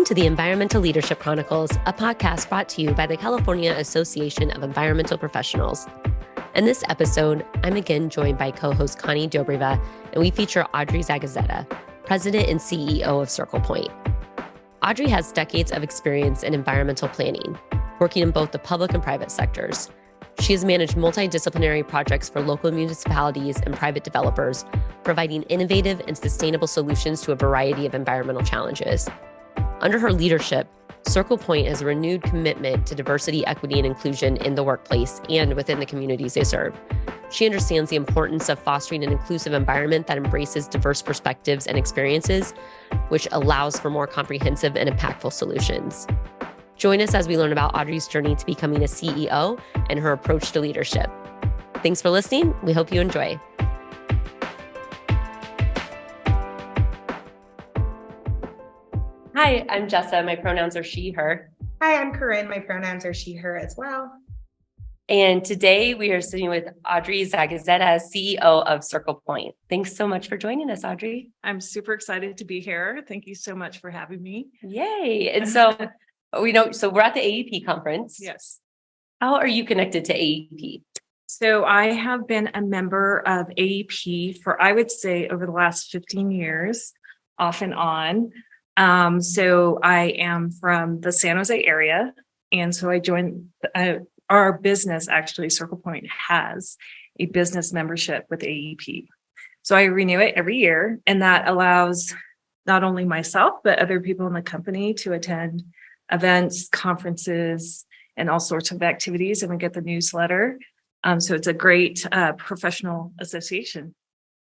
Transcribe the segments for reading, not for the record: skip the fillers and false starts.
to the Environmental Leadership Chronicles, a podcast brought to you by the California Association of Environmental Professionals. In this episode, I'm again joined by co-host Konnie Dobreva, and we feature Audrey Zagazeta, President and CEO of Circlepoint. Audrey has decades of experience in environmental planning, working in both the public and private sectors. She has managed multi-disciplinary projects for local municipalities and private developers, providing innovative and sustainable solutions to a variety of environmental challenges. Under her leadership, Circlepoint has a renewed commitment to diversity, equity, and inclusion in the workplace and within the communities they serve. She understands the importance of fostering an inclusive environment that embraces diverse perspectives and experiences, which allows for more comprehensive and impactful solutions. Join us as we learn about Audrey's journey to becoming a CEO and her approach to leadership. Thanks for listening. We hope you enjoy. Hi, I'm Jessa. My pronouns are she, her. Hi, I'm Corinne. My pronouns are she, her as well. And today we are sitting with Audrey Zagazeta, CEO of Circlepoint. Thanks so much for joining us, Audrey. I'm super excited to be here. Thank you so much for having me. Yay. And so we're at the AEP conference. Yes. How are you connected to AEP? So I have been a member of AEP for, I would say, over the last 15 years, off and on. So I am from the San Jose area. And so I joined our business, actually, Circlepoint has a business membership with AEP. So I renew it every year, and that allows not only myself, but other people in the company to attend events, conferences, and all sorts of activities. And we get the newsletter. So it's a great professional association.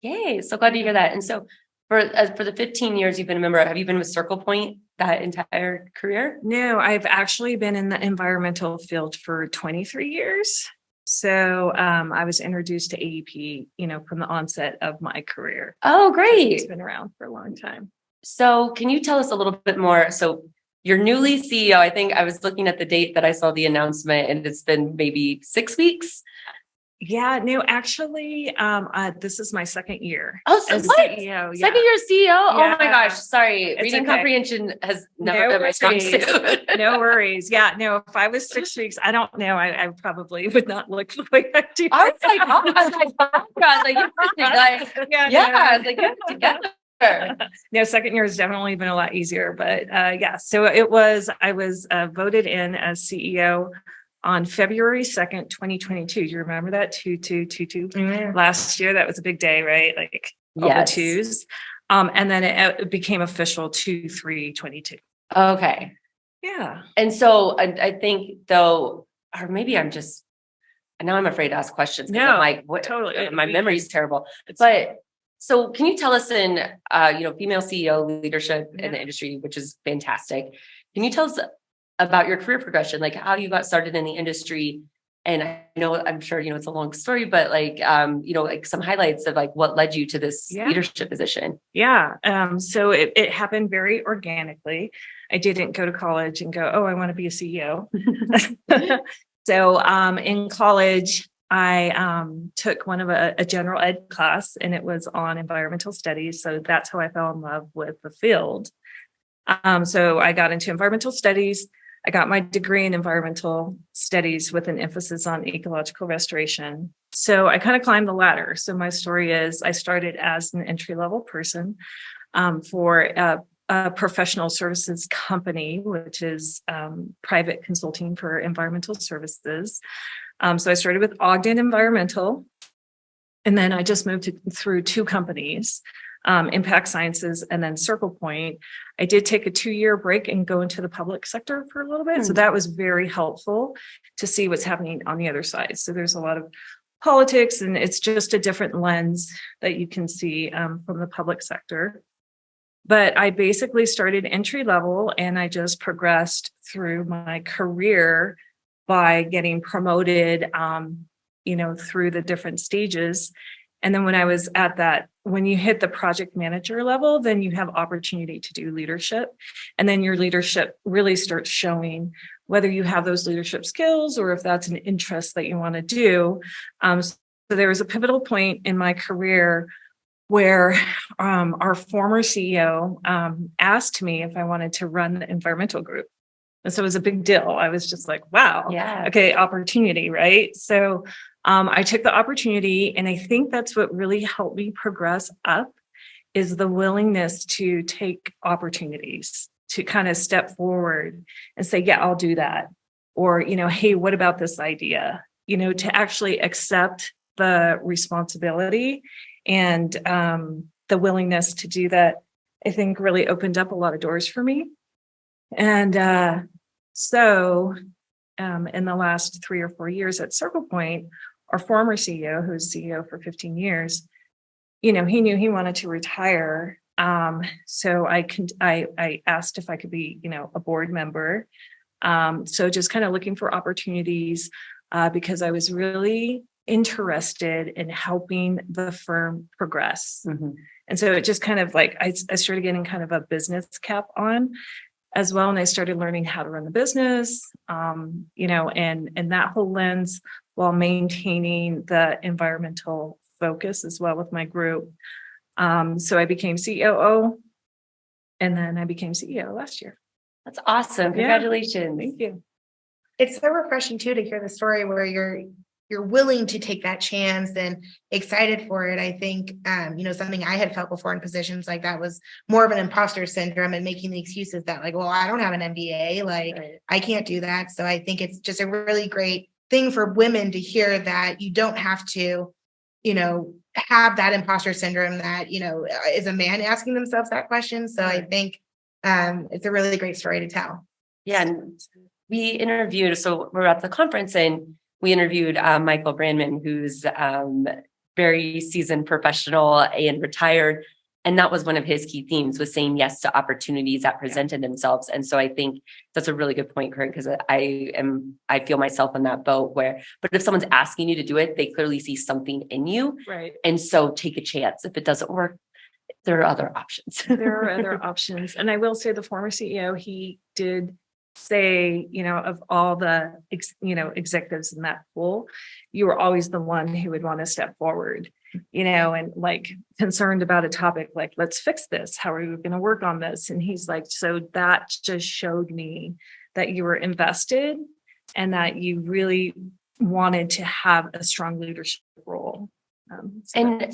Yay. So glad to hear that. And so for the 15 years you've been a member, have you been with Circlepoint that entire career? No, I've actually been in the environmental field for 23 years. So I was introduced to AEP, from the onset of my career. Oh, great. It's been around for a long time. So can you tell us a little bit more? So you're newly CEO. I think I was looking at the date that I saw the announcement, and it's been maybe 6 weeks. Yeah, no, actually, this is my second year. Oh, so as what? CEO. Yeah. Second year CEO? Yeah. Oh my gosh, sorry. It's Reading okay. comprehension has never been my strong suit. No worries. Yeah, no, if I was 6 weeks, I don't know. I probably would not look the way I do. I was like, oh my gosh, get it together. No, second year has definitely been a lot easier, but so I was voted in as CEO on February 2nd, 2022. Do you remember that? 2222 Mm-hmm. Last year? That was a big day, right? Like all the twos. And then it became official 2/3/22. Okay. Yeah. And so I think though, or maybe I'm afraid to ask questions. No, I'm like, what? Totally. My memory's terrible. But so can you tell us in, female CEO leadership in the industry, which is fantastic. Can you tell us about your career progression, like how you got started in the industry? And I'm sure, it's a long story, but like some highlights of like what led you to this leadership position. Yeah. So it happened very organically. I didn't go to college and go, oh, I want to be a CEO. So in college, I took one of a general ed class, and it was on environmental studies. So that's how I fell in love with the field. So I got into environmental studies. I got my degree in environmental studies with an emphasis on ecological restoration. So I kind of climbed the ladder. So my story is I started as an entry-level person for a professional services company, which is private consulting for environmental services. So I started with Ogden Environmental, and then I just moved through two companies, Impact Sciences and then Circlepoint. I did take a 2-year break and go into the public sector for a little bit. So that was very helpful to see what's happening on the other side. So there's a lot of politics, and it's just a different lens that you can see from the public sector. But I basically started entry level, and I just progressed through my career by getting promoted, through the different stages. And then when I was at that, when you hit the project manager level, then you have opportunity to do leadership. And then your leadership really starts showing whether you have those leadership skills or if that's an interest that you want to do. So there was a pivotal point in my career where our former CEO asked me if I wanted to run the environmental group. And so it was a big deal. I was just like, wow, okay, opportunity, right? So I took the opportunity, and I think that's what really helped me progress up is the willingness to take opportunities, to kind of step forward and say, yeah, I'll do that. Or, hey, what about this idea? To actually accept the responsibility and the willingness to do that, I think really opened up a lot of doors for me. And so in the last 3 or 4 years at Circlepoint, our former CEO, who's CEO for 15 years, he knew he wanted to retire. So I asked if I could be, a board member. So just kind of looking for opportunities because I was really interested in helping the firm progress. Mm-hmm. And so it just kind of like, I started getting kind of a business cap on as well. And I started learning how to run the business, and that whole lens while maintaining the environmental focus as well with my group. So I became COO, and then I became CEO last year. That's awesome. Congratulations. Thank you. It's so refreshing too to hear the story where you're willing to take that chance and excited for it. I think, something I had felt before in positions like that was more of an imposter syndrome and making the excuses that like, well, I don't have an MBA, right. I can't do that. So I think it's just a really great thing for women to hear that you don't have to, have that imposter syndrome that, is a man asking themselves that question. So I think it's a really great story to tell. Yeah. And we interviewed, so we're at the conference and we interviewed Michael Brandman, who's very seasoned professional and retired. And that was one of his key themes, was saying yes to opportunities that presented themselves. And so I think that's a really good point, Kurt, because I feel myself in that boat but if someone's asking you to do it, they clearly see something in you. Right. And so take a chance. If it doesn't work, there are other options. There are other options. And I will say the former CEO, he did say, of all the, executives in that pool, you were always the one who would want to step forward, and like concerned about a topic, like, let's fix this. How are we going to work on this? And he's like, so that just showed me that you were invested and that you really wanted to have a strong leadership role. And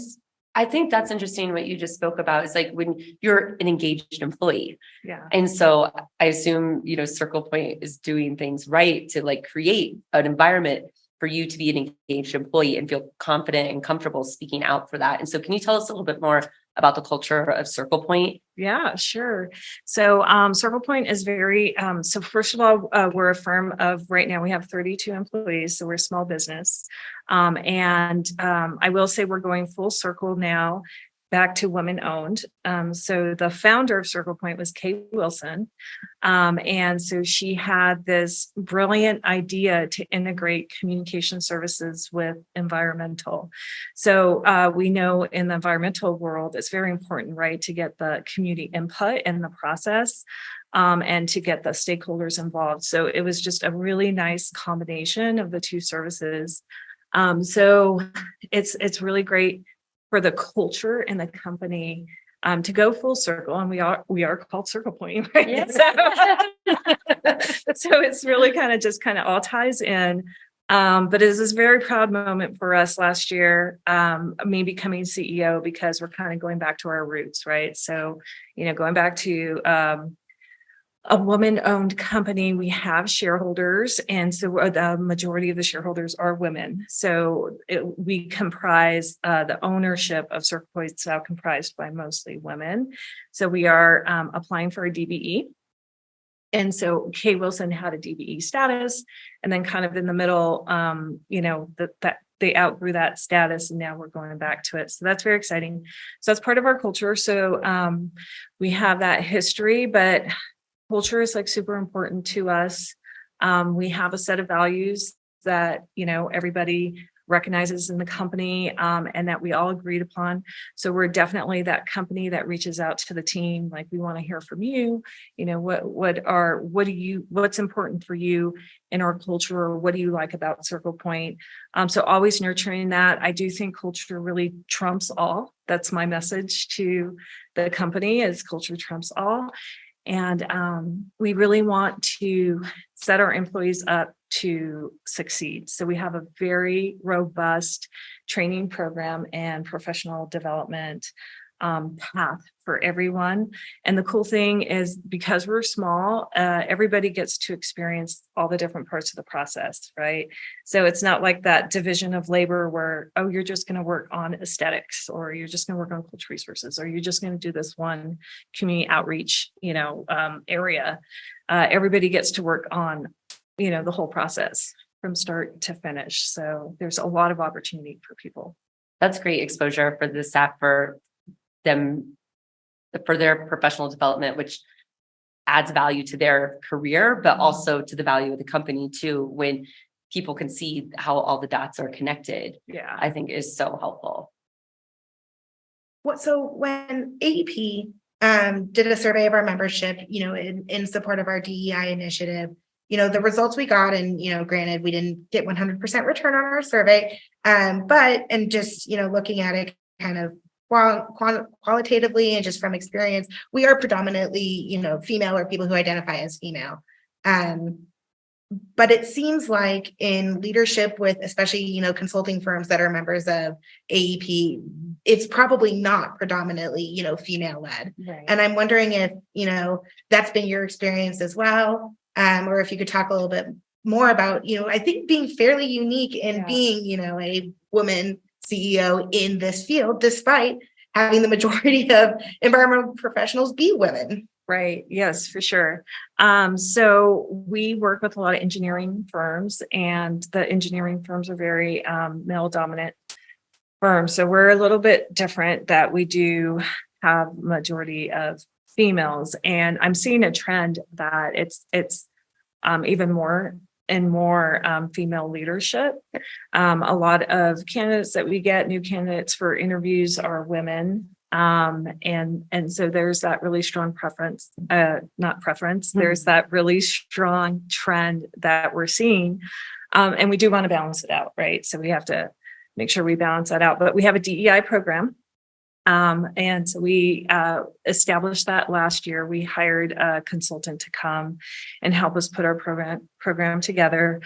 I think that's interesting what you just spoke about is like when you're an engaged employee. Yeah. And so I assume, Circlepoint is doing things right to like create an environment for you to be an engaged employee and feel confident and comfortable speaking out for that. And so can you tell us a little bit more about the culture of Circlepoint? Yeah, sure. So Circlepoint is very, so first of all, we're a firm of, right now we have 32 employees, so we're a small business. And I will say we're going full circle now back to women owned. So the founder of Circlepoint was Kay Wilson. And so she had this brilliant idea to integrate communication services with environmental. So we know in the environmental world, it's very important, right, to get the community input in the process. And to get the stakeholders involved. So it was just a really nice combination of the two services. So it's really great for the culture in the company to go full circle, and we are called Circlepoint, right? Yes. So it's really kind of all ties in. But it was this very proud moment for us last year, me becoming CEO, because we're kind of going back to our roots, right? So, going back to a woman-owned company, we have shareholders, and so the majority of the shareholders are women. So we comprise the ownership of Circlepoint is now comprised by mostly women. So we are applying for a DBE. And so Kay Wilson had a DBE status, and then kind of in the middle, that they outgrew that status, and now we're going back to it. So that's very exciting. So that's part of our culture. So we have that history, but culture is like super important to us. We have a set of values that, everybody recognizes in the company, and that we all agreed upon. So we're definitely that company that reaches out to the team, like, we want to hear from you. What's important for you in our culture, or what do you like about Circlepoint? So always nurturing that. I do think culture really trumps all. That's my message to the company, is culture trumps all. And we really want to set our employees up to succeed. So we have a very robust training program and professional development path for everyone. And the cool thing is, because we're small, everybody gets to experience all the different parts of the process, right? So it's not like that division of labor where, oh, you're just going to work on aesthetics, or you're just going to work on cultural resources, or you're just going to do this one community outreach, area. Everybody gets to work on, the whole process from start to finish. So there's a lot of opportunity for people. That's great exposure for the staff, for them, for their professional development, which adds value to their career, but also to the value of the company too, when people can see how all the dots are connected. Yeah, I think is so helpful. So when AEP did a survey of our membership, in support of our DEI initiative, the results we got, and, granted, we didn't get 100% return on our survey, but just, looking at it kind of qualitatively and just from experience, we are predominantly, female, or people who identify as female. But it seems like in leadership with, especially, consulting firms that are members of AEP, it's probably not predominantly, female led. right. And I'm wondering if, that's been your experience as well. Or if you could talk a little bit more about, I think being fairly unique in being, a woman CEO in this field, despite having the majority of environmental professionals be women. Right. Yes, for sure. So we work with a lot of engineering firms, and the engineering firms are very male dominant firms. So we're a little bit different, that we do have majority of females, and I'm seeing a trend that it's even more and more female leadership. A lot of candidates that we get, new candidates for interviews, are women. And so there's that really strong there's that really strong trend that we're seeing. And we do want to balance it out, right? So we have to make sure we balance that out. But we have a DEI program. And so we established that last year. We hired a consultant to come and help us put our program together.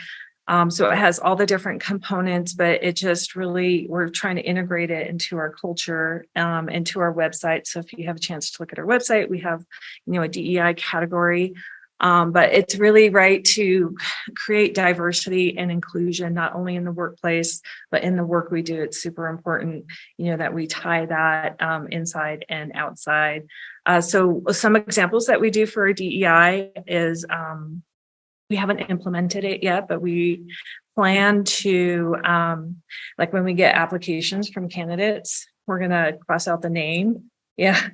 So it has all the different components, but it just really, we're trying to integrate it into our culture, into our website. So if you have a chance to look at our website, we have, a DEI category. But it's really right to create diversity and inclusion, not only in the workplace, but in the work we do. It's super important, that we tie that inside and outside. So some examples that we do for our DEI is, we haven't implemented it yet, but we plan to, like when we get applications from candidates, we're going to cross out the name. Yeah.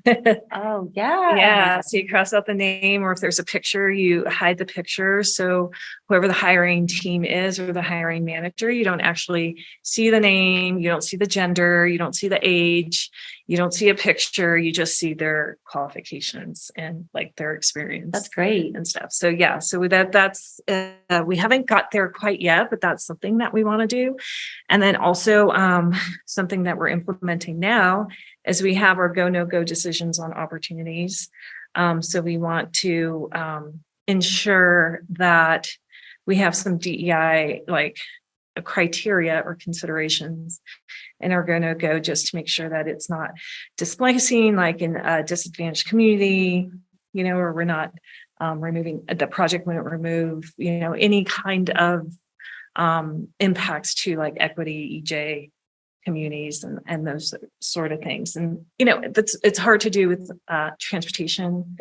Oh, yeah. Yeah. So you cross out the name, or if there's a picture, you hide the picture. So whoever the hiring team is, or the hiring manager, you don't actually see the name, you don't see the gender, you don't see the age, you don't see a picture, you just see their qualifications and like their experience. That's great. And stuff. So yeah, so that's we haven't got there quite yet, but that's something that we want to do. And then also something that we're implementing now is we have our go, no go decisions on opportunities. So we want to ensure that we have some DEI like a criteria or considerations in our go, no go, just to make sure that it's not displacing like in a disadvantaged community, or we're not removing, the project wouldn't remove, any kind of impacts to like equity, EJ communities and those sort of things. And, it's hard to do with transportation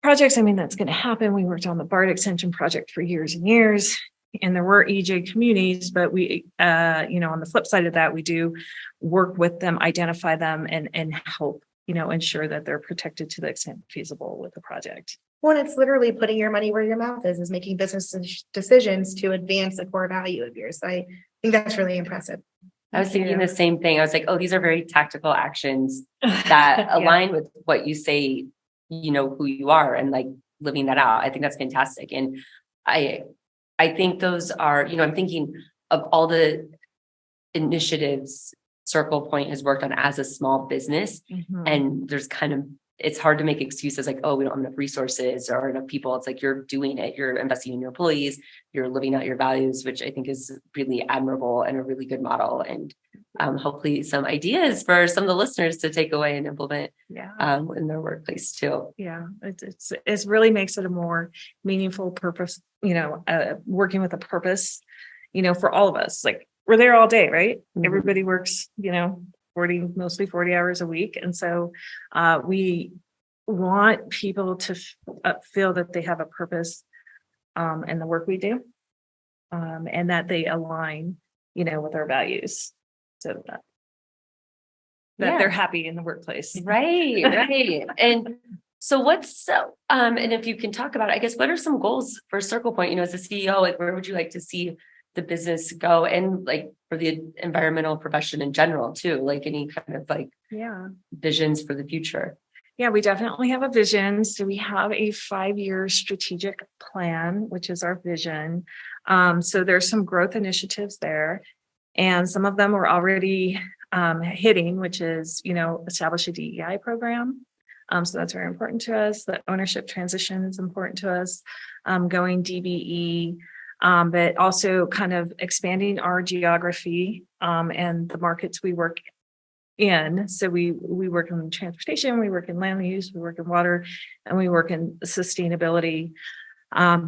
projects. I mean, that's going to happen. We worked on the BART extension project for years and years, and there were EJ communities, but we, on the flip side of that, we do work with them, identify them, and help, ensure that they're protected to the extent feasible with the project. Well, it's literally putting your money where your mouth is making business decisions to advance a core value of yours. So think that's really impressive. I was thinking the same thing. I was like, oh, these are very tactical actions that Yeah. align with what you say, who you are, and like living that out. I think that's fantastic. And I think those are, I'm thinking of all the initiatives Circlepoint has worked on as a small business. Mhm. And there's it's hard to make excuses like, oh, we don't have enough resources or enough people. It's like, you're doing it, you're investing in your employees, you're living out your values, which I think is really admirable and a really good model. And hopefully some ideas for some of the listeners to take away and implement in their workplace too. Yeah, it really makes it a more meaningful purpose, working with a purpose, for all of us. Like, we're there all day, right? Mhm. Everybody works, mostly 40 hours a week. And so we want people to feel that they have a purpose in the work we do, and that they align, with our values, so that they're happy in the workplace. Right. And so and if you can talk about it, I guess, what are some goals for Circlepoint, as a CEO, like where would you like to see the business go, and like for the environmental profession in general too, like any kind of like visions for the future? Yeah, we definitely have a vision. So we have a 5-year strategic plan, which is our vision. So there's some growth initiatives there, and some of them we're already hitting, which is, establish a DEI program. So that's very important to us. The ownership transition is important to us, going DBE, but also kind of expanding our geography and the markets we work in. So we work in transportation, we work in land use, we work in water, and we work in sustainability.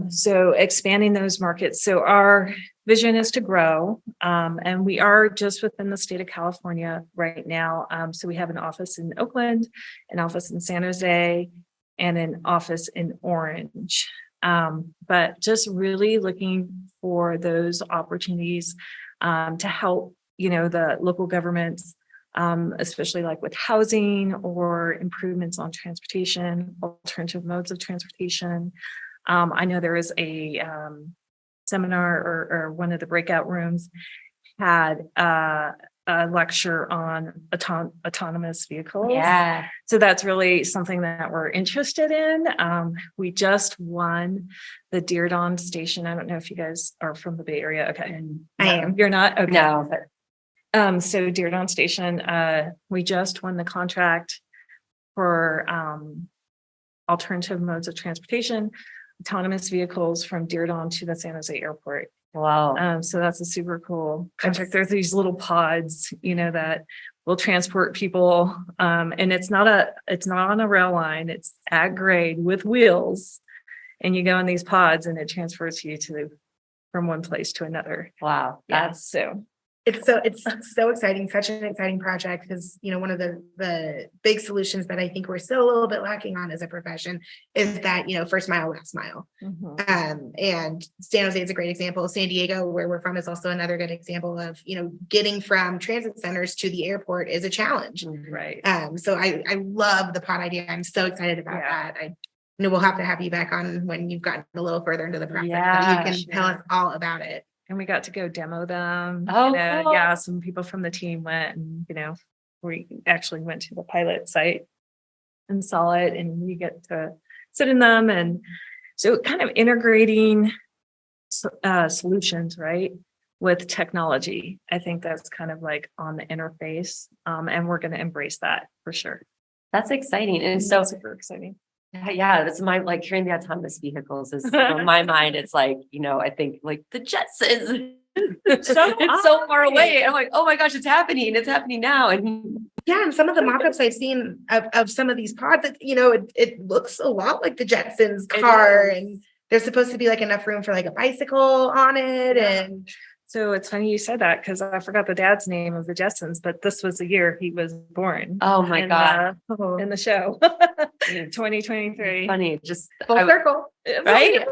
So expanding those markets. So our vision is to grow, and we are just within the state of California right now. So we have an office in Oakland, an office in San Jose, and an office in Orange. But just really looking for those opportunities to help, the local governments, especially like with housing or improvements on transportation, alternative modes of transportation. I know there is a seminar or one of the breakout rooms had a lecture on autonomous vehicles. Yeah. So that's really something that we're interested in. We just won the Deer Dawn station. I don't know if you guys are from the Bay Area. Okay. I am. You're not? Okay. No. So Deer Dawn station, we just won the contract for alternative modes of transportation, autonomous vehicles from Deer Dawn to the San Jose airport. Wow. So that's a super cool contract. There's these little pods, that will transport people. And it's not on a rail line. It's ag grade with wheels, and you go in these pods and it transfers you from one place to another. Wow. That's so. It's so exciting, such an exciting project, because, one of the big solutions that I think we're still a little bit lacking on as a profession is that, first mile, last mile. Mm-hmm. And San Jose is a great example. San Diego, where we're from, is also another good example of, getting from transit centers to the airport is a challenge. Right. So I love the pod idea. I'm so excited about that. We'll have to have you back on when you've gotten a little further into the process, so you can tell us all about it. And we got to go demo them. Oh, cool. Yeah. Some people from the team went, and, we actually went to the pilot site and saw it, and we get to sit in them. And so kind of integrating solutions, right, with technology. I think that's kind of like on the interface. And we're going to embrace that for sure. That's exciting. And so super exciting. Yeah, that's like hearing the autonomous vehicles is in my mind. It's like, I think like the Jetsons. It's so far away. And I'm like, oh my gosh, it's happening. It's happening now. And and some of the mock-ups I've seen of some of these pods, it looks a lot like the Jetsons car, and there's supposed to be like enough room for like a bicycle on it. And so it's funny you said that, because I forgot the dad's name of the Jetsons, but this was the year he was born. Oh my God. In the show. 2023. Funny. Just full circle. Right?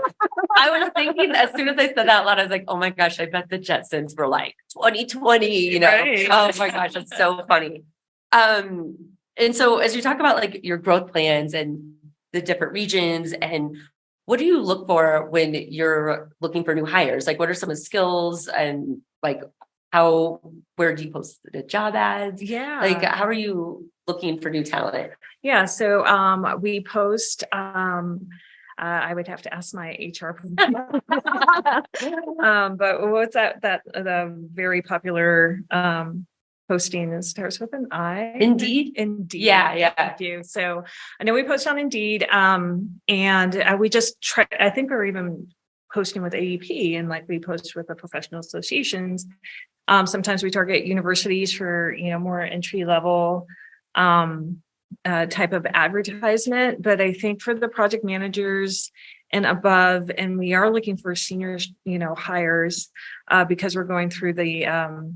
I was thinking, as soon as I said that out loud, I was like, oh my gosh, I bet the Jetsons were like 2020, Right. Oh my gosh, it's so funny. And so as you talk about like your growth plans and the different regions, and what do you look for when you're looking for new hires? Like, what are some of the skills and like where do you post the job ads? Yeah. Like, how are you looking for new talent? Yeah. So we post, I would have to ask my HR. But what's that the very popular posting that starts with an I? Indeed. Yeah. Thank you. So I know we post on Indeed, and we just try. I think we're even posting with AEP, and like we post with the professional associations. Sometimes we target universities for more entry level type of advertisement, but I think for the project managers and above, and we are looking for seniors, hires, because we're going through the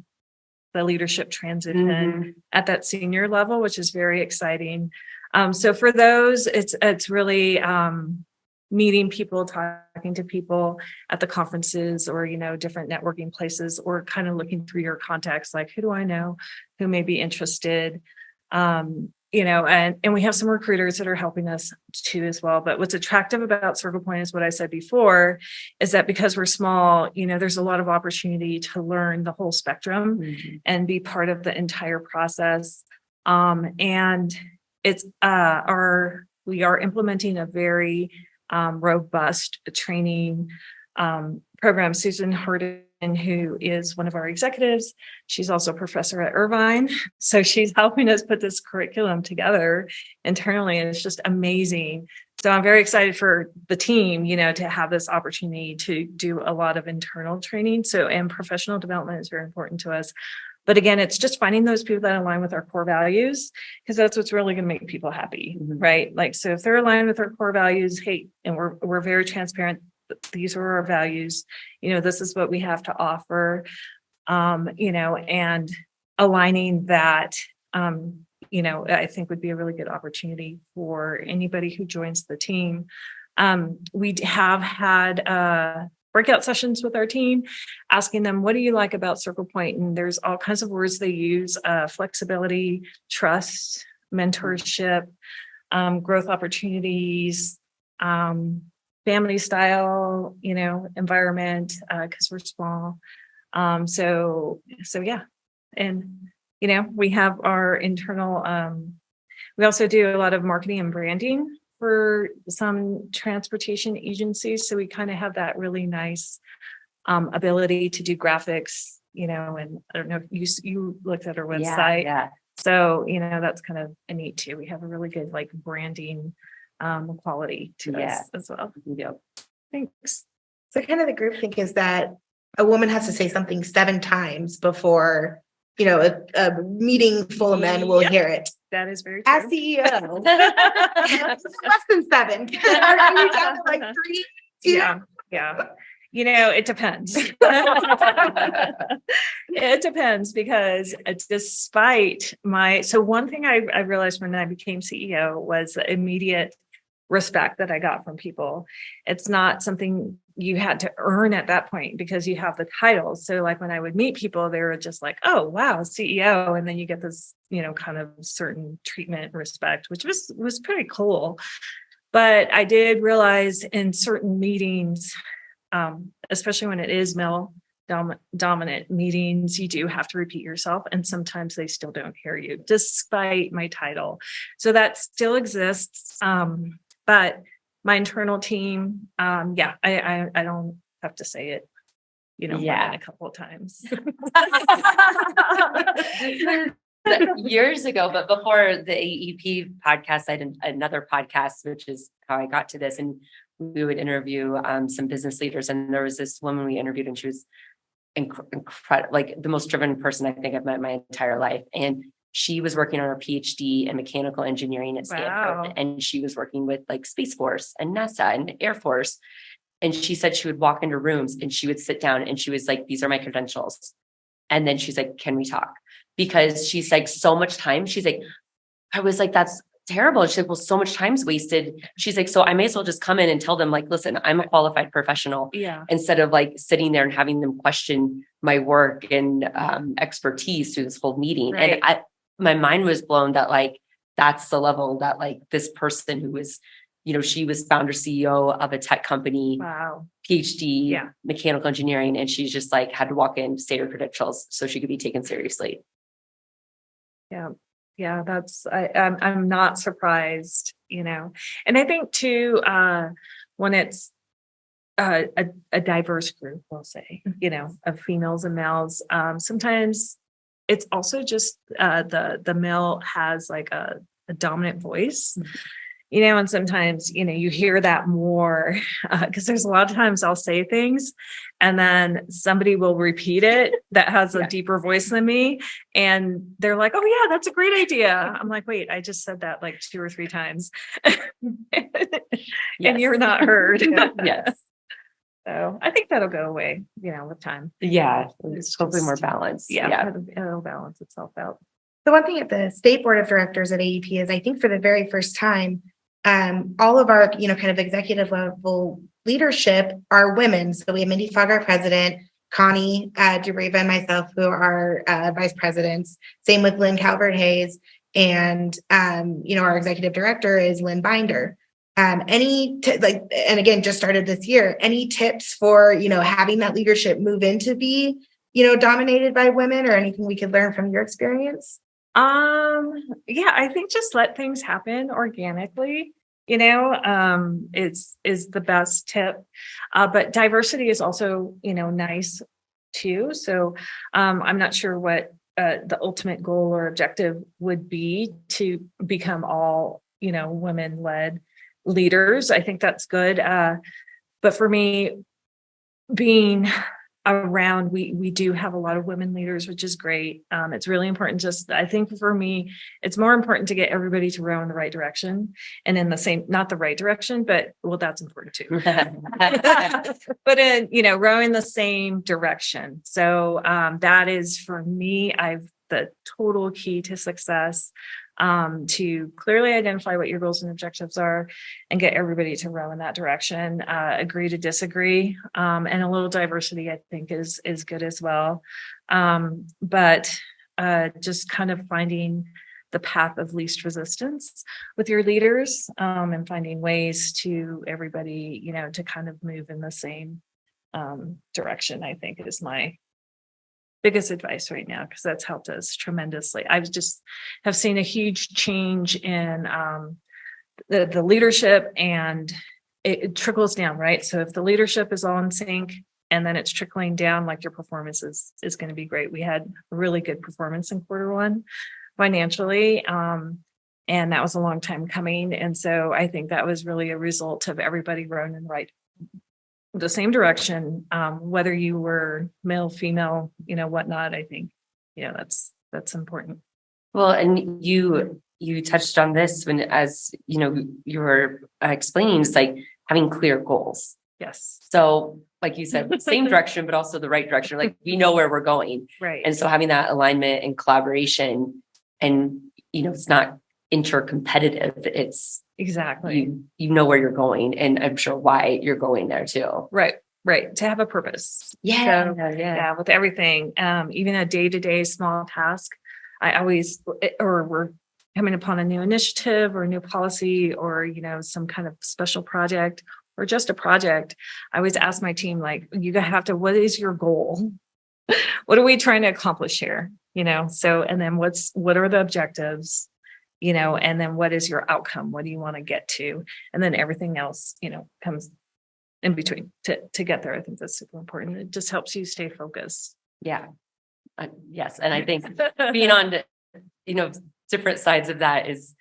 leadership transition at that senior level, which is very exciting. So for those, it's really meeting people, talking to people at the conferences or, different networking places, or kind of looking through your contacts, like who do I know who may be interested? And we have some recruiters that are helping us too as well. But what's attractive about CirclePoint is what I said before, is that because we're small, there's a lot of opportunity to learn the whole spectrum and be part of the entire process. And it's we are implementing a very robust training program. Susan Harden, who is one of our executives, she's also a professor at Irvine. So she's helping us put this curriculum together internally, and it's just amazing. So I'm very excited for the team, to have this opportunity to do a lot of internal training. And professional development is very important to us. But again, it's just finding those people that align with our core values, because that's what's really going to make people happy, right? Like, so if they're aligned with our core values, hey, and we're very transparent, these are our values, this is what we have to offer, and aligning that, I think would be a really good opportunity for anybody who joins the team. We have had breakout sessions with our team, asking them, what do you like about CirclePoint? And there's all kinds of words they use: flexibility, trust, mentorship, growth opportunities, family style, environment, because we're small. So yeah. And, we have our internal, we also do a lot of marketing and branding for some transportation agencies. So we kind of have that really nice ability to do graphics, and I don't know if you looked at our website. Yeah. So, that's kind of neat too. We have a really good branding quality to us as well. Yep. Thanks. So kind of the group think is that a woman has to say something 7 times before, a meeting full of men will hear it. That is very true. As CEO, less than 7. Are you down to 3? Yeah. It depends. It depends, because despite one thing I realized when I became CEO was the immediate respect that I got from people. It's not something you had to earn at that point because you have the titles. So like when I would meet people, they were just like, oh, wow, CEO. And then you get this, kind of certain treatment and respect, which was pretty cool. But I did realize in certain meetings, especially when it is male dominant meetings, you do have to repeat yourself, and sometimes they still don't hear you despite my title. So that still exists. But my internal team, I don't have to say it, more than a couple of times. Years ago, but before the AEP podcast, I did another podcast, which is how I got to this. And we would interview some business leaders. And there was this woman we interviewed, and she was incredible, like the most driven person I think I've met in my entire life. And she was working on her PhD in mechanical engineering at Stanford. And she was working with Space Force and NASA and Air Force. And she said she would walk into rooms and she would sit down and she was like, these are my credentials. And then she's like, can we talk? Because she's like, so much time. She's like, I was like, that's terrible. She's like, well, so much time's wasted. She's like, so I may as well just come in and tell them listen, I'm a qualified professional. Yeah. Instead of sitting there and having them question my work and expertise through this whole meeting. Right. And my mind was blown that that's the level that this person who was, she was founder CEO of a tech company, Wow. PhD, mechanical engineering. And she's just like had to walk in, state her credentials so she could be taken seriously. Yeah. Yeah. I'm not surprised, and I think too, when it's a diverse group, we'll say, of females and males, sometimes it's also just, the male has like a dominant voice. And sometimes, you hear that more because there's a lot of times I'll say things and then somebody will repeat it that has a deeper voice than me. And they're like, oh yeah, that's a great idea. I'm like, wait, I just said that like 2 or 3 times and you're not heard. Yes. So I think that'll go away, with time. Yeah. It's hopefully more balanced. Yeah. It'll balance itself out. The one thing at the state board of directors at AEP is I think for the very first time, all of our, kind of executive level leadership are women. So we have Mindy Fogg, our president, Konnie Dobreva, and myself, who are vice presidents. Same with Lynn Calvert-Hayes. And, our executive director is Lynn Binder. And again, just started this year, any tips for, having that leadership move into be, dominated by women, or anything we could learn from your experience? Yeah, I think just let things happen organically, is the best tip. But diversity is also, nice too. So, I'm not sure what, the ultimate goal or objective would be to become all, women-led leaders. I think that's good. But for me, being around, we do have a lot of women leaders, which is great. It's really important. I think for me, it's more important to get everybody to row in the right direction and in the same, not the right direction, but that's important too. But in, row in the same direction. So that is for me, the total key to success, to clearly identify what your goals and objectives are and get everybody to row in that direction, agree to disagree. And a little diversity, I think is good as well. But just kind of finding the path of least resistance with your leaders, and finding ways to everybody, to kind of move in the same direction, I think is my biggest advice right now, because that's helped us tremendously. I've just have seen a huge change in the leadership, and it trickles down, right? So if the leadership is all in sync and then it's trickling down, like your performance is going to be great. We had a really good performance in Q1 financially. And that was a long time coming. And so I think that was really a result of everybody rowing in the same direction, whether you were male, female, whatnot. I think, that's important. Well, and you touched on this when, as you were explaining, it's like having clear goals. Yes. So like you said, same direction, but also the right direction. Like we know where we're going. Right. And so having that alignment and collaboration, and, it's not inter-competitive. It's exactly, you know where you're going, and I'm sure why you're going there too. Right. To have a purpose. Yeah. So, yeah. With everything, even a day-to-day small task, I always, or we're coming upon a new initiative or a new policy or, some kind of special project or just a project. I always ask my team, like, what is your goal? What are we trying to accomplish here? So, and then what are the objectives? And then what is your outcome? What do you want to get to? And then everything else, comes in between to get there. I think that's super important. It just helps you stay focused. Yeah. Yes. And I think being on, different sides of that is,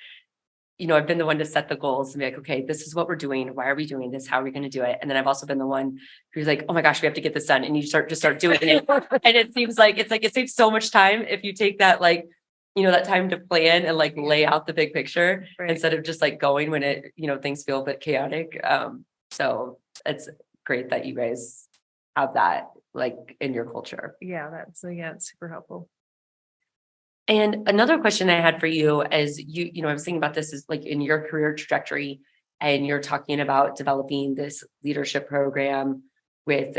I've been the one to set the goals and be like, okay, this is what we're doing. Why are we doing this? How are we going to do it? And then I've also been the one who's like, oh my gosh, we have to get this done. And you start doing it. And it seems like, it saves so much time if you take that, that time to plan and lay out the big picture, right, instead of just going when it, things feel a bit chaotic. So it's great that you guys have that in your culture. Yeah, it's super helpful. And another question I had for you is I was thinking about this is in your career trajectory, and you're talking about developing this leadership program with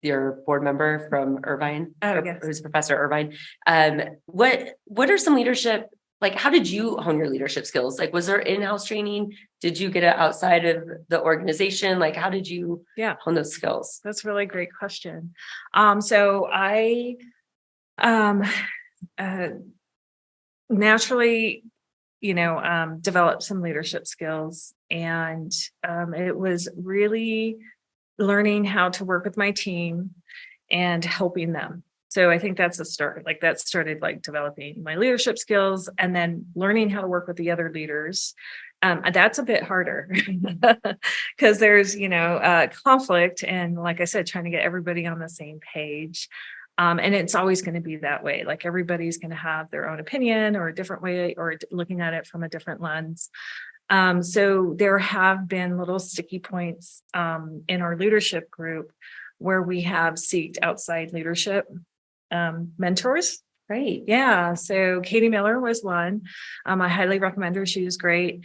your board member from Irvine, yes, who's Professor Irvine. What are some leadership like, how did you hone your leadership skills? Like, was there in-house training? Did you get it outside of the organization? Like, how did you hone those skills? That's a really great question. So I naturally, developed some leadership skills, and it was really learning how to work with my team and helping them. So I think that's a start. Like that started like developing my leadership skills and then learning how to work with the other leaders. That's a bit harder because there's, conflict. And like I said, trying to get everybody on the same page. And it's always going to be that way. Like everybody's going to have their own opinion or a different way or looking at it from a different lens. So there have been little sticky points in our leadership group where we have sought outside leadership mentors. Right. Yeah. So Katie Miller was one. I highly recommend her. She was great.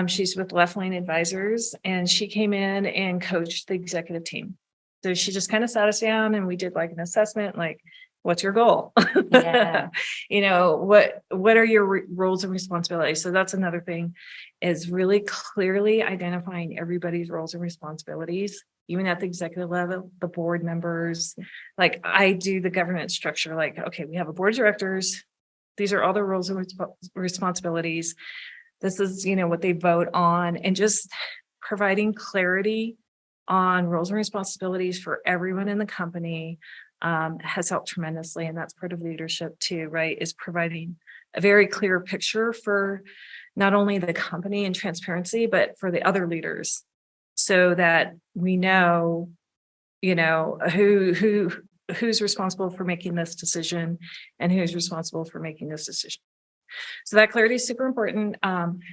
She's with Left Lane Advisors, and she came in and coached the executive team. So she just kind of sat us down and we did like an assessment, like, what's your goal? Yeah. What are your roles and responsibilities? So that's another thing, is really clearly identifying everybody's roles and responsibilities, even at the executive level, the board members. Like I do the governance structure, like, okay, we have a board of directors. These are all the roles and responsibilities. This is, what they vote on, and just providing clarity on roles and responsibilities for everyone in the company has helped tremendously. And that's part of leadership too, right? Is providing a very clear picture for not only the company and transparency, but for the other leaders, so that we know, who's responsible for making this decision and who's responsible for making this decision. So that clarity is super important.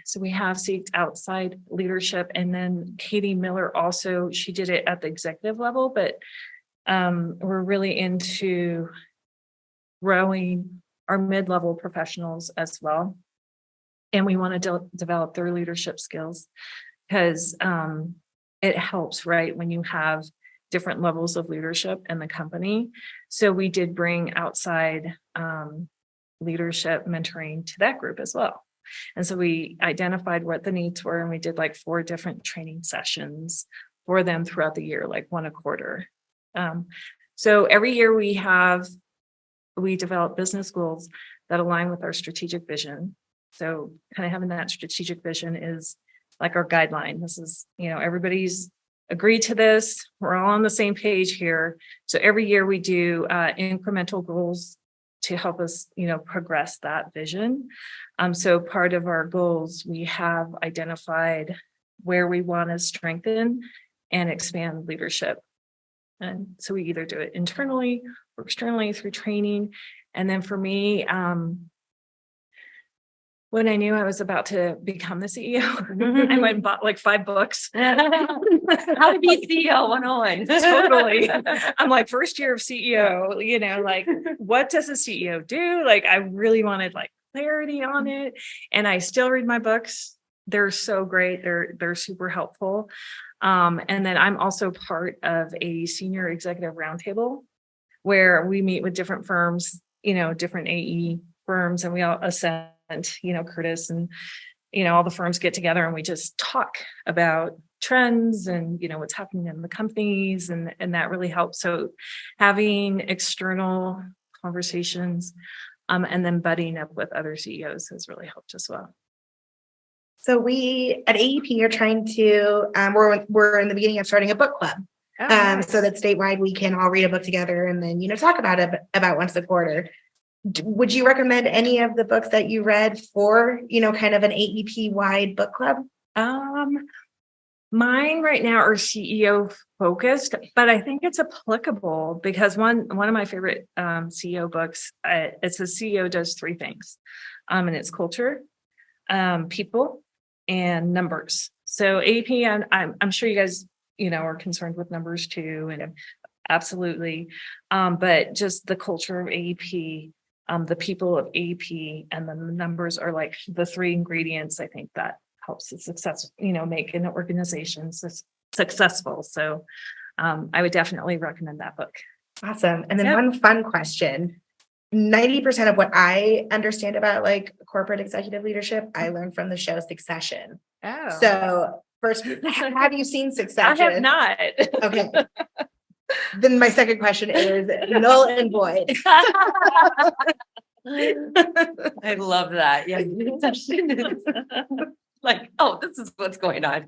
So we have sought outside leadership, and then Katie Miller also, she did it at the executive level, but we're really into growing our mid-level professionals as well. And we want to develop their leadership skills, because it helps, right, when you have different levels of leadership in the company. So we did bring outside leadership mentoring to that group as well. And so we identified what the needs were, and we did like 4 different training sessions for them throughout the year, like 1 a quarter. So every year we develop business goals that align with our strategic vision. So kind of having that strategic vision is like our guideline. This is, everybody's agreed to this. We're all on the same page here. So every year we do incremental goals to help us, progress that vision. So part of our goals, we have identified where we want to strengthen and expand leadership. And so we either do it internally or externally through training. And then for me, when I knew I was about to become the CEO, I went and bought like 5 books. How to be CEO 101. Totally. I'm like, first year of CEO, like, what does a CEO do? Like, I really wanted like clarity on it. And I still read my books. They're so great. They're super helpful. And then I'm also part of a senior executive roundtable where we meet with different firms, different AE firms, and we all ascend, Curtis and, all the firms get together and we just talk about trends and, what's happening in the companies, and that really helps. So having external conversations and then budding up with other CEOs has really helped as well. So we at AEP are trying to, we're in the beginning of starting a book club. Nice. So that statewide we can all read a book together and then, talk about it about once a quarter. Would you recommend any of the books that you read for, kind of an AEP wide book club? Mine right now are CEO focused, but I think it's applicable because one of my favorite CEO books, it says CEO does 3 things, and it's culture, people, and numbers. So AEP, I'm sure you guys, are concerned with numbers too, and absolutely, but just the culture of AEP, the people of AEP, and then the numbers are like the 3 ingredients I think that helps the success, make an organization successful. So I would definitely recommend that book. Awesome. And then one fun question. 90% of what I understand about like corporate executive leadership, I learned from the show Succession. Oh, So first, have you seen I Succession? have not. Okay. Then my second question is null and void. I love that. Yeah. Like, oh, this is what's going on.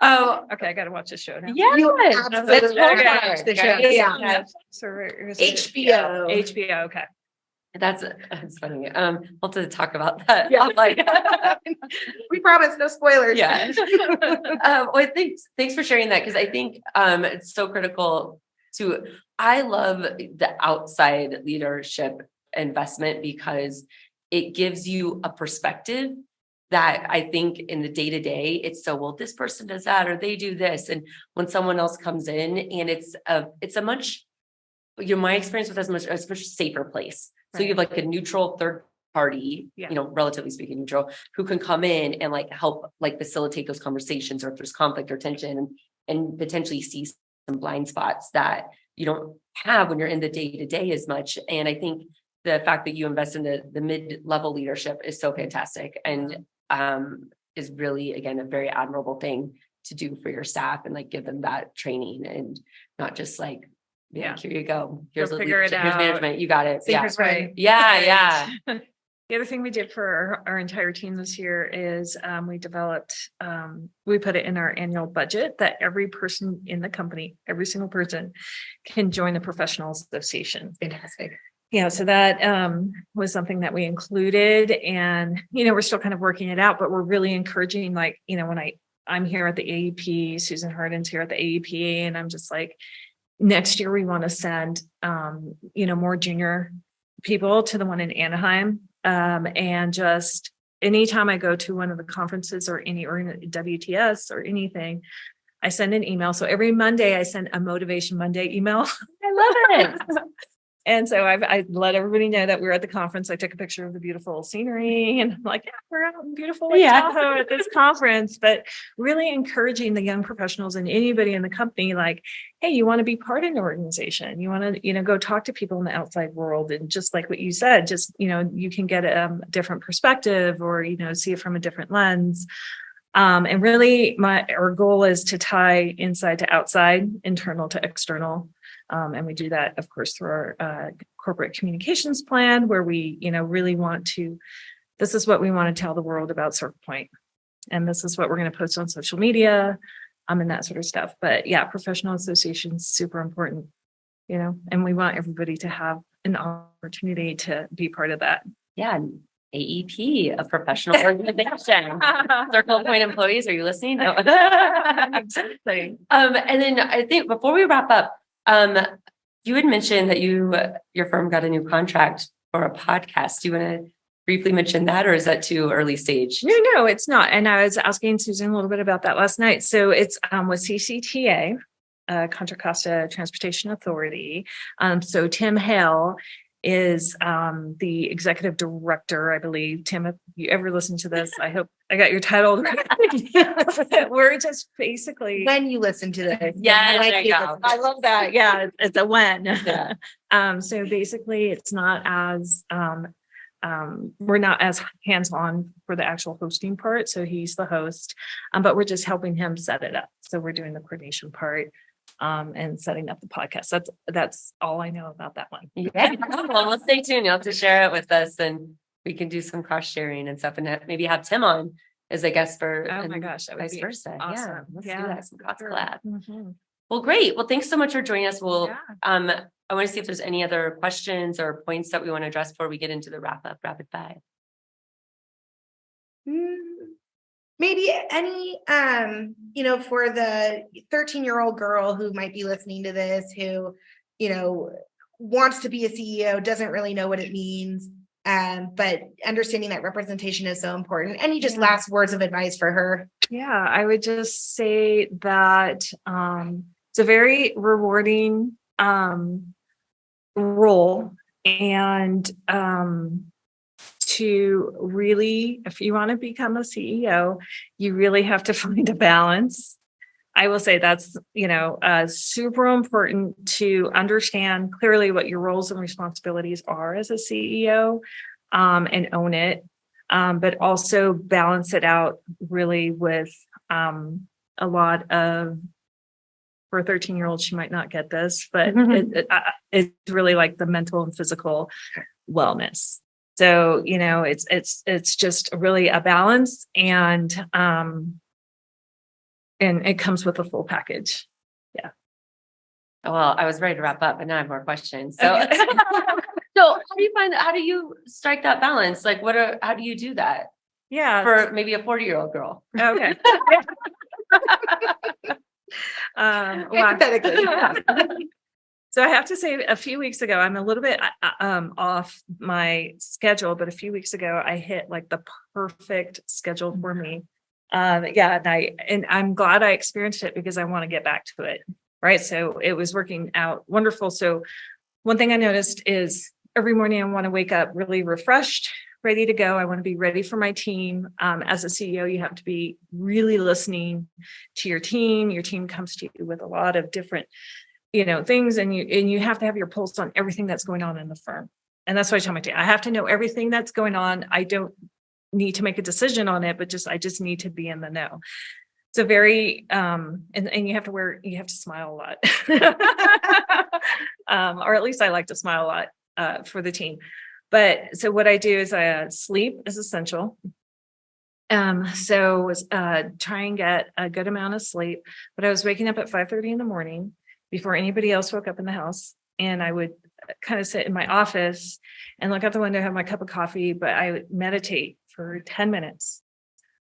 Oh, Okay, I got to watch the show now. yeah. You That's absolutely homework, watch the show. right? Yeah. So is it HBO. HBO. Okay. That's funny. We'll have to talk about that. Yeah. Like, We promise no spoilers. yeah. Well, thanks for sharing that, because I think it's so critical to. I love the outside leadership investment because it gives you a perspective that I think in the day to day, it's so, well, this person does that or they do this, and when someone else comes in, and it's a much, my experience with it's a much safer place. So you have like a neutral third party, Yeah. relatively speaking, neutral, who can come in and like help like facilitate those conversations, or if there's conflict or tension, and potentially see some blind spots that you don't have when you're in the day to day as much. And I think the fact that you invest in the mid-level leadership is so fantastic, and is really, again, a very admirable thing to do for your staff, and like give them that training, and not just like, yeah, here you go. Here's Go figure it here's out. management. You got it. Sink Yeah. or swim. Right. Yeah. The other thing we did for our entire team this year is we put it in our annual budget that every person in the company, every single person, can join the professional association. Fantastic. Yeah, so that was something that we included, and we're still kind of working it out, but we're really encouraging, like, when I'm here at the AEP, Susan Harden's here at the AEP, and I'm just like, next year we want to send more junior people to the one in Anaheim, and just anytime I go to one of the conferences or WTS or anything, I send an email. So every Monday I send a Motivation Monday email. I love it. And so I let everybody know that we're at the conference. I took a picture of the beautiful scenery, and I'm like, yeah, we're out in beautiful Lake Tahoe at this conference. But really encouraging the young professionals and anybody in the company, like, hey, you want to be part of an organization. You want to, go talk to people in the outside world. And just like what you said, just, you can get a different perspective, or, see it from a different lens. And really our goal is to tie inside to outside, internal to external. And we do that, of course, through our corporate communications plan, where we, really want to, this is what we want to tell the world about Circlepoint. And this is what we're going to post on social media, and that sort of stuff. But yeah, professional associations, super important, and we want everybody to have an opportunity to be part of that. Yeah. AEP, a professional organization. Circlepoint employees, are you listening? No. Exactly. And then I think before we wrap up, you had mentioned that your firm got a new contract for a podcast. Do you want to briefly mention that, or is that too early stage? No, it's not. And I was asking Susan a little bit about that last night. So it's with CCTA, Contra Costa Transportation Authority. So Tim Hale is the executive director, I believe. Tim, if you ever listen to this, I hope I got your title right. We're just basically, When you listen to this. Yeah, when there you go. I love that. Yeah, it's a when. Yeah. So basically it's not as we're not as hands-on for the actual hosting part. So he's the host, but we're just helping him set it up. So we're doing the coordination part, and setting up the podcast. That's all I know about that one. Yeah. Well, we'll stay tuned. You'll have to share it with us, and we can do some cross sharing and stuff, and maybe have Tim on as a guest for. Oh my gosh, that would vice be versa. awesome. Yeah, let's do Yeah, that. Some cross sure. collab. Mm-hmm. Well, great. Well, thanks so much for joining us. We'll Yeah. I want to see if there's any other questions or points that we want to address before we get into the wrap up rapid fire. Maybe any, for the 13-year-old girl who might be listening to this, who, wants to be a CEO, doesn't really know what it means, but understanding that representation is so important. Any just last words of advice for her? Yeah, I would just say that it's a very rewarding role, and to really, if you want to become a CEO, you really have to find a balance I will say that's, super important to understand clearly what your roles and responsibilities are as a CEO, and own it. But also balance it out really with a lot of, for a 13-year-old, she might not get this, but it's really like the mental and physical wellness. So, it's just really a balance, and it comes with a full package. Yeah. Well, I was ready to wrap up, but now I have more questions. So, so how do you strike that balance? Like, how do you do that? Yeah. For maybe a 40-year-old girl. Okay. Hypothetically. So I have to say, a few weeks ago, I'm a little bit off my schedule, but a few weeks ago, I hit like the perfect schedule for me. And I'm glad I experienced it because I want to get back to it. Right. So it was working out wonderful. So one thing I noticed is every morning I want to wake up really refreshed, ready to go. I want to be ready for my team. As a CEO, you have to be really listening to your team. Your team comes to you with a lot of different, things, and you have to have your pulse on everything that's going on in the firm. And that's what I tell my team. I have to know everything that's going on. I don't need to make a decision on it, but I just need to be in the know. So very, and you have to smile a lot, or at least I like to smile a lot for the team. But so what I do is sleep is essential. So try and get a good amount of sleep, but I was waking up at 5:30 in the morning before anybody else woke up in the house. And I would kind of sit in my office and look out the window, have my cup of coffee, but I would meditate for 10 minutes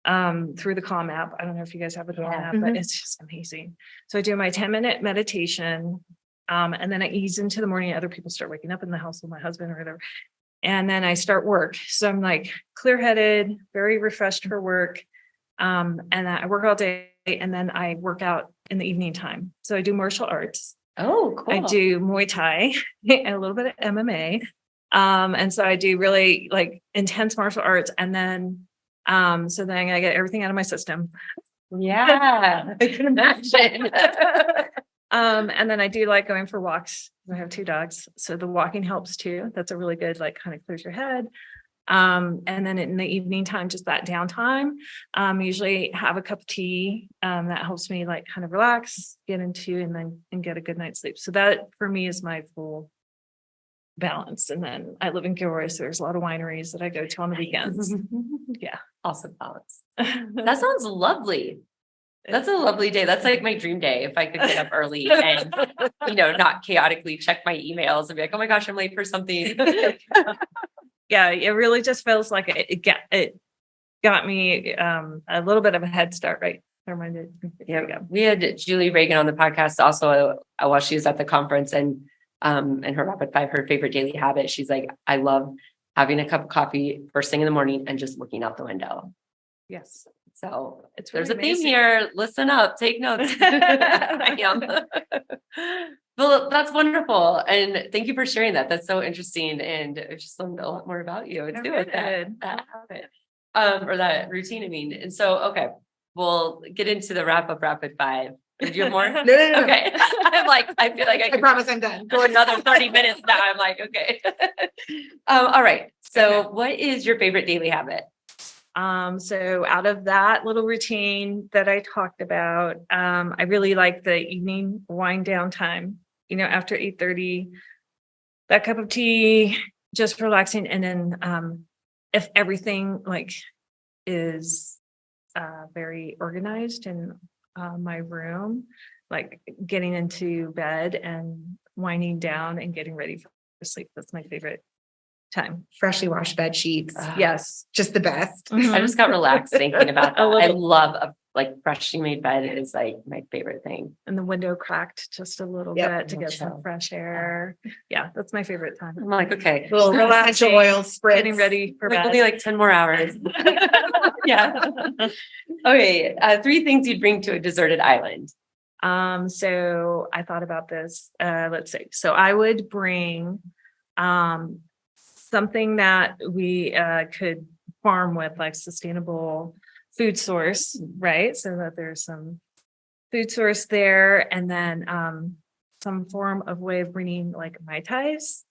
through the Calm app. I don't know if you guys have a Calm app, but it's just amazing. So I do my 10-minute meditation, and then I ease into the morning. Other people start waking up in the house with my husband or whatever. And then I start work. So I'm like clear-headed, very refreshed for work. And I work all day, and then I work out in the evening time. So I do martial arts. Oh, cool. I do Muay Thai and a little bit of MMA. And so I do really like intense martial arts. And then, so then I get everything out of my system. Yeah, I can imagine. And then I do like going for walks. I have 2 dogs. So the walking helps too. That's a really good, like, kind of clears your head. And then in the evening time, just that downtime, usually have a cup of tea. That helps me like kind of relax, get into, and get a good night's sleep. So that for me is my full balance. And then I live in Gilroy, so there's a lot of wineries that I go to on the weekends. Yeah. Awesome balance. That sounds lovely. That's a lovely day. That's like my dream day. If I could get up early and, not chaotically check my emails and be like, oh my gosh, I'm late for something. Yeah, it really just feels like it got me a little bit of a head start, right? We had Julie Reagan on the podcast also while she was at the conference, and her rapid 5, her favorite daily habit. She's like, I love having a cup of coffee first thing in the morning and just looking out the window. Yes. So it's really there's a amazing. theme here. Listen up, take notes. I am. Well, that's wonderful. And thank you for sharing that. That's so interesting. And I just learned a lot more about you too with that habit, or that routine. And so, okay, we'll get into the wrap up rapid 5. Do you have more? No. Okay. I'm like, I feel like I promise I'm done. Go another 30 minutes now. I'm like, okay. All right. So what is your favorite daily habit? So out of that little routine that I talked about, I really like the evening wind down time, after 8:30, that cup of tea, just relaxing. And then, if everything like is, very organized in, my room, like getting into bed and winding down and getting ready for sleep. That's my favorite time. Freshly washed bed sheets. Yes. Just the best. I just got relaxed thinking about that. I love freshly made bed is like my favorite thing. And the window cracked just a little bit to get some fresh air. Yeah, that's my favorite time. I'm like, okay. Little essential oil spritz. Getting ready for bed. Only like 10 more hours. Yeah. Okay. 3 things you'd bring to a deserted island. So I thought about this. Let's see. So I would bring something that we could farm with, like sustainable food source, right? So that there's some food source there, and then some form of way of bringing like Mai Tais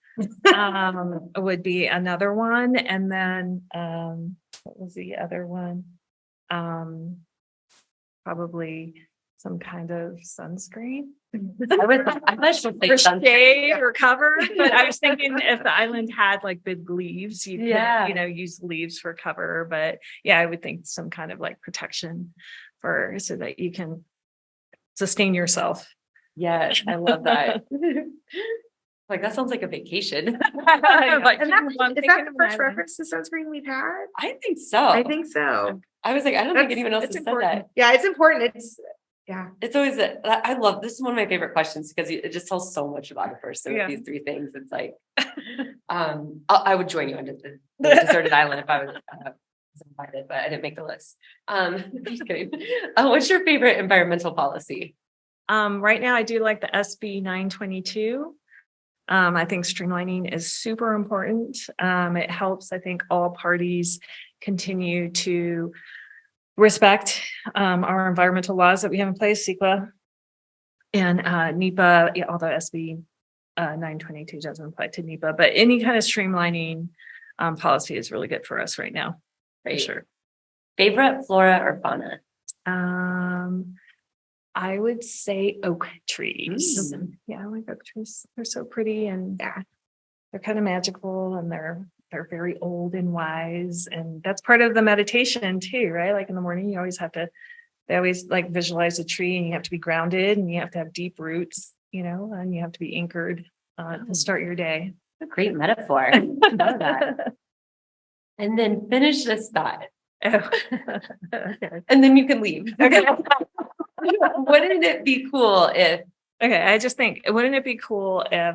would be another one. And then what was the other one? Probably some kind of sunscreen. I should For shade or cover, but I was thinking if the island had like big leaves, you could, use leaves for cover. But yeah, I would think some kind of like protection so that you can sustain yourself. Yes, I love that. Like, that sounds like a vacation. Is that the first reference to sunscreen we've had? I think so. I think so. I was like, I don't think anyone else has said that. Yeah, it's important. It's always, I love, this is one of my favorite questions because it just tells so much about a person with these three things. It's like, I would join you on the deserted island if I was invited, but I didn't make the list. Just kidding. What's your favorite environmental policy? Right now I do like the SB 922. I think streamlining is super important. It helps, I think, all parties continue to respect our environmental laws that we have in place, CEQA and NEPA, although SB 922 doesn't apply to NEPA, but any kind of streamlining policy is really good for us right now. For sure. Favorite flora or fauna? I would say oak trees. Yeah, I like oak trees. They're so pretty and they're kind of magical, and they're very old and wise. And that's part of the meditation too, right? Like in the morning, they always like visualize a tree, and you have to be grounded, and you have to have deep roots, and you have to be anchored to start your day. A great metaphor. I love that. And then finish this thought. Oh. And then you can leave. Okay. Wouldn't it be cool if... Okay, I just think, wouldn't it be cool if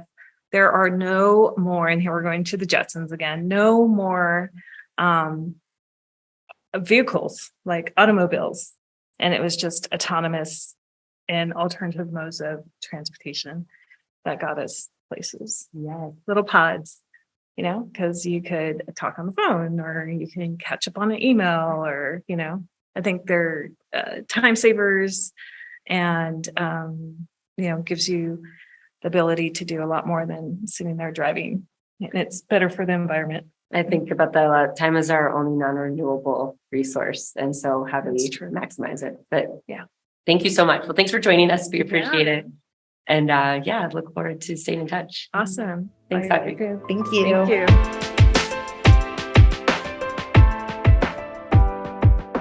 there are no more, and here we're going to the Jetsons again, no more vehicles like automobiles, and it was just autonomous and alternative modes of transportation that got us places. Yeah, little pods, because you could talk on the phone, or you can catch up on an email, or, I think they're time savers, and, gives you the ability to do a lot more than sitting there driving. And it's better for the environment. I think about that a lot. Time is our only non-renewable resource. And so how do we maximize it? But thank you so much. Well, thanks for joining us. We appreciate it. And look forward to staying in touch. Awesome. Thanks, Audrey. Thank you. Thank you.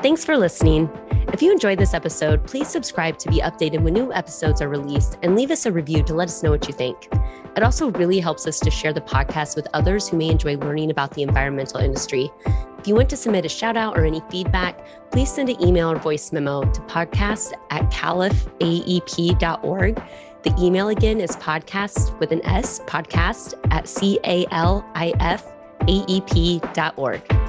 Thanks for listening. If you enjoyed this episode, please subscribe to be updated when new episodes are released, and leave us a review to let us know what you think. It also really helps us to share the podcast with others who may enjoy learning about the environmental industry. If you want to submit a shout out or any feedback, please send an email or voice memo to podcast@califaep.org. The email again is podcast with an S, podcast@califaep.org.